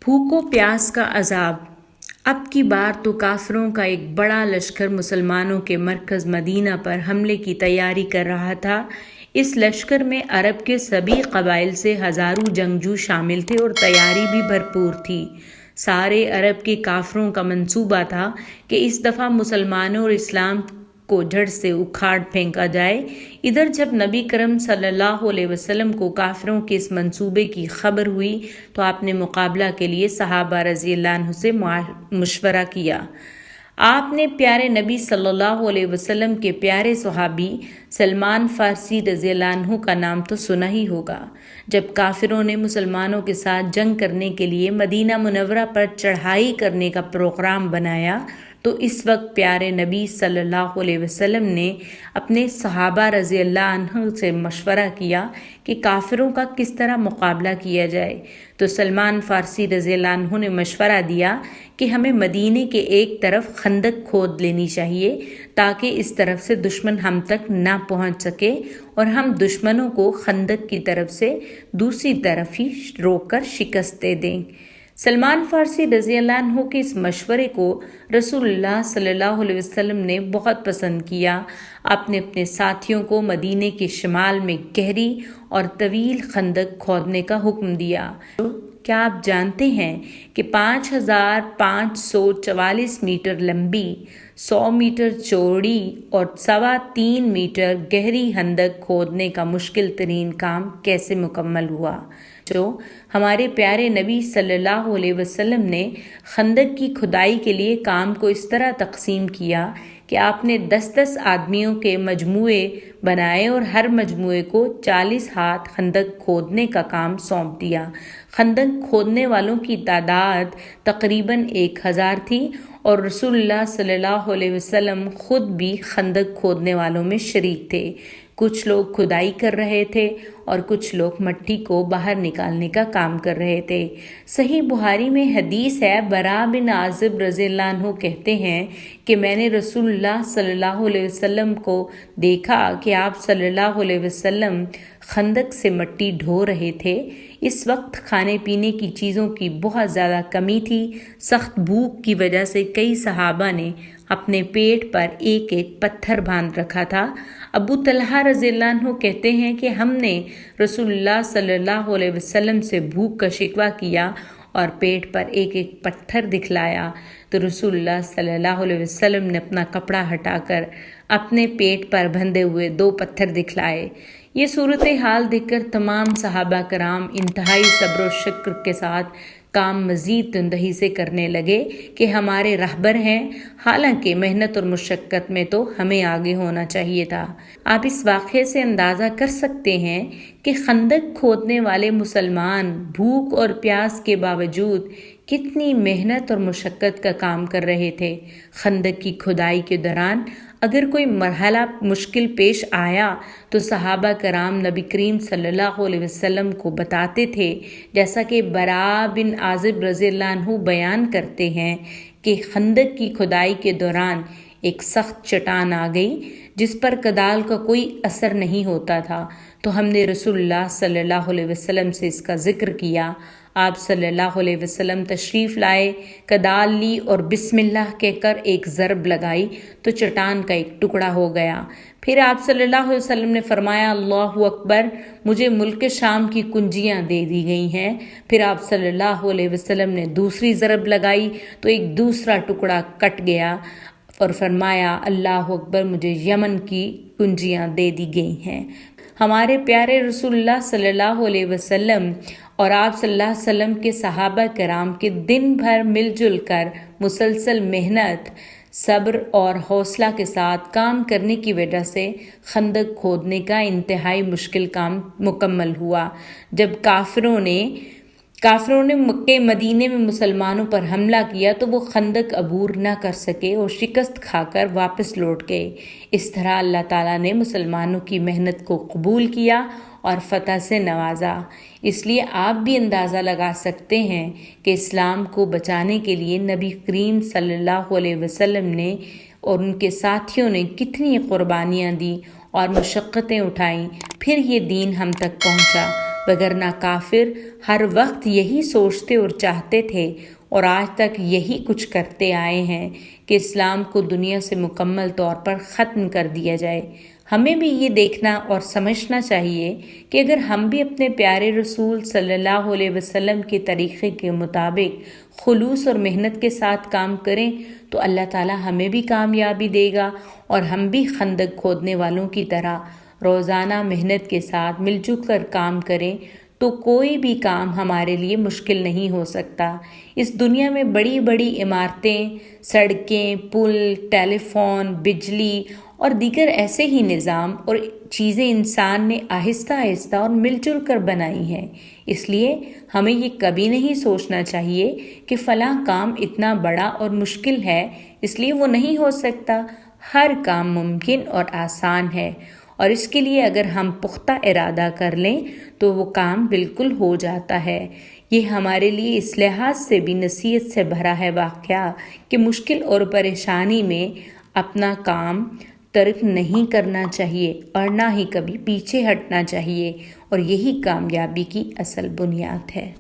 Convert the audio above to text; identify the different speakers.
Speaker 1: بھوک و پیاس کا عذاب۔ اب کی بار تو کافروں کا ایک بڑا لشکر مسلمانوں کے مرکز مدینہ پر حملے کی تیاری کر رہا تھا۔ اس لشکر میں عرب کے سبھی قبائل سے ہزاروں جنگجو شامل تھے اور تیاری بھی بھرپور تھی۔ سارے عرب کے کافروں کا منصوبہ تھا کہ اس دفعہ مسلمانوں اور اسلام کو جڑ سے اکھاڑ پھینکا جائے۔ ادھر جب نبی کرم صلی اللہ علیہ وسلم کو کافروں کے اس منصوبے کی خبر ہوئی تو آپ نے مقابلہ کے لیے صحابہ رضی اللہ عنہ سے مشورہ کیا۔ آپ نے پیارے نبی صلی اللہ علیہ وسلم کے پیارے صحابی سلمان فارسی رضی اللہ عنہ کا نام تو سنا ہی ہوگا۔ جب کافروں نے مسلمانوں کے ساتھ جنگ کرنے کے لیے مدینہ منورہ پر چڑھائی کرنے کا پروگرام بنایا تو اس وقت پیارے نبی صلی اللہ علیہ وسلم نے اپنے صحابہ رضی اللہ عنہ سے مشورہ کیا کہ کافروں کا کس طرح مقابلہ کیا جائے۔ تو سلمان فارسی رضی اللہ عنہ نے مشورہ دیا کہ ہمیں مدینے کے ایک طرف خندق کھود لینی چاہیے تاکہ اس طرف سے دشمن ہم تک نہ پہنچ سکے اور ہم دشمنوں کو خندق کی طرف سے دوسری طرف ہی روک کر شکست دے دیں۔ سلمان فارسی رضی اللہ عنہ کے اس مشورے کو رسول اللہ صلی اللہ علیہ وسلم نے بہت پسند کیا۔ آپ نے اپنے ساتھیوں کو مدینے کے شمال میں گہری اور طویل خندق کھودنے کا حکم دیا۔ کیا آپ جانتے ہیں کہ 5544 میٹر لمبی، 100 میٹر چوڑی اور 3.25 میٹر گہری خندق کھودنے کا مشکل ترین کام کیسے مکمل ہوا؟ جو ہمارے پیارے نبی صلی اللہ علیہ وسلم نے خندق کی کھدائی کے لیے کام کو اس طرح تقسیم کیا کہ آپ نے 10 آدمیوں کے مجموعے بنائے اور ہر مجموعے کو 40 ہاتھ خندق کھودنے کا کام سونپ دیا۔ خندق کھودنے والوں کی تعداد تقریباً 1000 تھی اور رسول اللہ صلی اللہ علیہ وسلم خود بھی خندق کھودنے والوں میں شریک تھے۔ کچھ لوگ کھدائی کر رہے تھے اور کچھ لوگ مٹی کو باہر نکالنے کا کام کر رہے تھے۔ صحیح بخاری میں حدیث ہے، براء بن عازب رضی اللہ عنہ کہتے ہیں کہ میں نے رسول اللہ صلی اللہ علیہ وسلم کو دیکھا کہ آپ صلی اللہ علیہ وسلم خندق سے مٹی ڈھو رہے تھے۔ اس وقت کھانے پینے کی چیزوں کی بہت زیادہ کمی تھی۔ سخت بھوک کی وجہ سے کئی صحابہ نے اپنے پیٹ پر ایک ایک پتھر باندھ رکھا تھا۔ ابو طلحہ رضی اللہ عنہ کہتے ہیں کہ ہم نے رسول اللہ صلی اللہ علیہ وسلم سے بھوک کا شکوہ کیا اور پیٹ پر ایک ایک پتھر دکھلایا تو رسول اللہ صلی اللہ علیہ وسلم نے اپنا کپڑا ہٹا کر اپنے پیٹ پر بندھے ہوئے 2 پتھر دکھلائے۔ یہ صورتحال دیکھ کر تمام صحابہ کرام انتہائی صبر و شکر کے ساتھ کام مزید تندہی سے کرنے لگے کہ ہمارے رہبر ہیں، حالانکہ محنت اور مشقت میں تو ہمیں آگے ہونا چاہیے تھا۔ آپ اس واقعے سے اندازہ کر سکتے ہیں کہ خندق کھودنے والے مسلمان بھوک اور پیاس کے باوجود کتنی محنت اور مشقت کا کام کر رہے تھے۔ خندق کی کھدائی کے دوران اگر کوئی مرحلہ مشکل پیش آیا تو صحابہ کرام نبی کریم صلی اللہ علیہ وسلم کو بتاتے تھے، جیسا کہ براء بن عازب رضی اللہ عنہ بیان کرتے ہیں کہ خندق کی کھدائی کے دوران ایک سخت چٹان آ گئی جس پر کدال کا کوئی اثر نہیں ہوتا تھا، تو ہم نے رسول اللہ صلی اللہ علیہ وسلم سے اس کا ذکر کیا۔ آپ صلی اللہ علیہ وسلم تشریف لائے، کدال لی اور بسم اللہ کہہ کر ایک ضرب لگائی تو چٹان کا ایک ٹکڑا ہو گیا۔ پھر آپ صلی اللہ علیہ وسلم نے فرمایا، اللہ اکبر، مجھے ملک شام کی کنجیاں دے دی گئی ہیں۔ پھر آپ صلی اللہ علیہ وسلم نے دوسری ضرب لگائی تو ایک دوسرا ٹکڑا کٹ گیا اور فرمایا، اللہ اکبر، مجھے یمن کی کنجیاں دے دی گئی ہیں۔ ہمارے پیارے رسول اللہ صلی اللہ علیہ وسلم اور آپ صلی اللہ علیہ وسلم کے صحابہ کرام کے دن بھر مل جل کر مسلسل محنت، صبر اور حوصلہ کے ساتھ کام کرنے کی وجہ سے خندق کھودنے کا انتہائی مشکل کام مکمل ہوا۔ جب کافروں نے مکہ مدینے میں مسلمانوں پر حملہ کیا تو وہ خندق عبور نہ کر سکے اور شکست کھا کر واپس لوٹ گئے۔ اس طرح اللہ تعالیٰ نے مسلمانوں کی محنت کو قبول کیا اور فتح سے نوازا۔ اس لیے آپ بھی اندازہ لگا سکتے ہیں کہ اسلام کو بچانے کے لیے نبی کریم صلی اللہ علیہ وسلم نے اور ان کے ساتھیوں نے کتنی قربانیاں دی اور مشقتیں اٹھائیں، پھر یہ دین ہم تک پہنچا۔ وگرنہ کافر ہر وقت یہی سوچتے اور چاہتے تھے اور آج تک یہی کچھ کرتے آئے ہیں کہ اسلام کو دنیا سے مکمل طور پر ختم کر دیا جائے۔ ہمیں بھی یہ دیکھنا اور سمجھنا چاہیے کہ اگر ہم بھی اپنے پیارے رسول صلی اللہ علیہ وسلم کے طریقے کے مطابق خلوص اور محنت کے ساتھ کام کریں تو اللہ تعالی ہمیں بھی کامیابی دے گا، اور ہم بھی خندق کھودنے والوں کی طرح روزانہ محنت کے ساتھ مل جل کر کام کریں تو کوئی بھی کام ہمارے لیے مشکل نہیں ہو سکتا۔ اس دنیا میں بڑی بڑی عمارتیں، سڑکیں، پل، ٹیلی فون، بجلی اور دیگر ایسے ہی نظام اور چیزیں انسان نے آہستہ آہستہ اور مل جل کر بنائی ہیں۔ اس لیے ہمیں یہ کبھی نہیں سوچنا چاہیے کہ فلاں کام اتنا بڑا اور مشکل ہے اس لیے وہ نہیں ہو سکتا۔ ہر کام ممکن اور آسان ہے، اور اس کے لیے اگر ہم پختہ ارادہ کر لیں تو وہ کام بالکل ہو جاتا ہے۔ یہ ہمارے لیے اس لحاظ سے بھی نصیحت سے بھرا ہے واقعہ کہ مشکل اور پریشانی میں اپنا کام ترک نہیں کرنا چاہیے اور نہ ہی کبھی پیچھے ہٹنا چاہیے، اور یہی کامیابی کی اصل بنیاد ہے۔